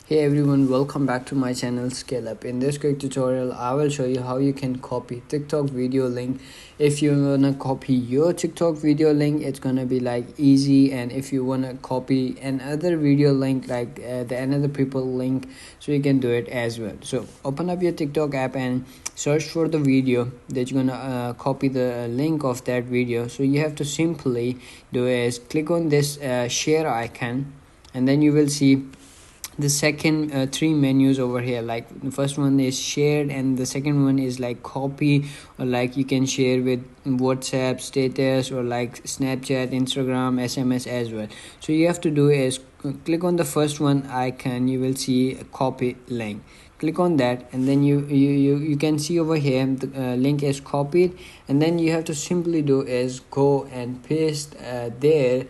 Hey everyone, welcome back to my channel Scale Up. In this quick tutorial, I will show you how you can copy TikTok video link. If you wanna copy your TikTok video link, it's gonna be like easy. And if you wanna copy another video link, like the another people link, so you can do it as well. So open up your TikTok app and search for the video that you're gonna copy the link of that video. So you have to simply do is click on this share icon, and then you will see the second three menus over here. Like the first one is shared, and the second one is like copy, or like you can share with WhatsApp status, or like Snapchat, Instagram, SMS as well. So you have to do is click on the first one icon. You will see a copy link. Click on that, and then you can see over here the link is copied, and then you have to simply do is go and paste there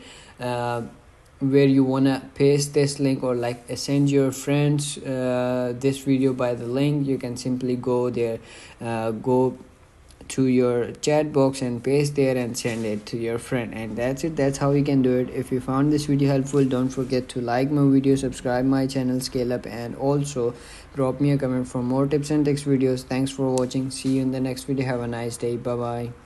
where you wanna paste this link, or like send your friends this video by the link. You can simply go there, go to your chat box and paste there and send it to your friend, and that's it. That's how you can do it. If you found this video helpful, don't forget to like my video, subscribe my channel Scale Up, and also drop me a comment for more tips and tricks videos. Thanks for watching. See you in the next video. Have a nice day. Bye bye.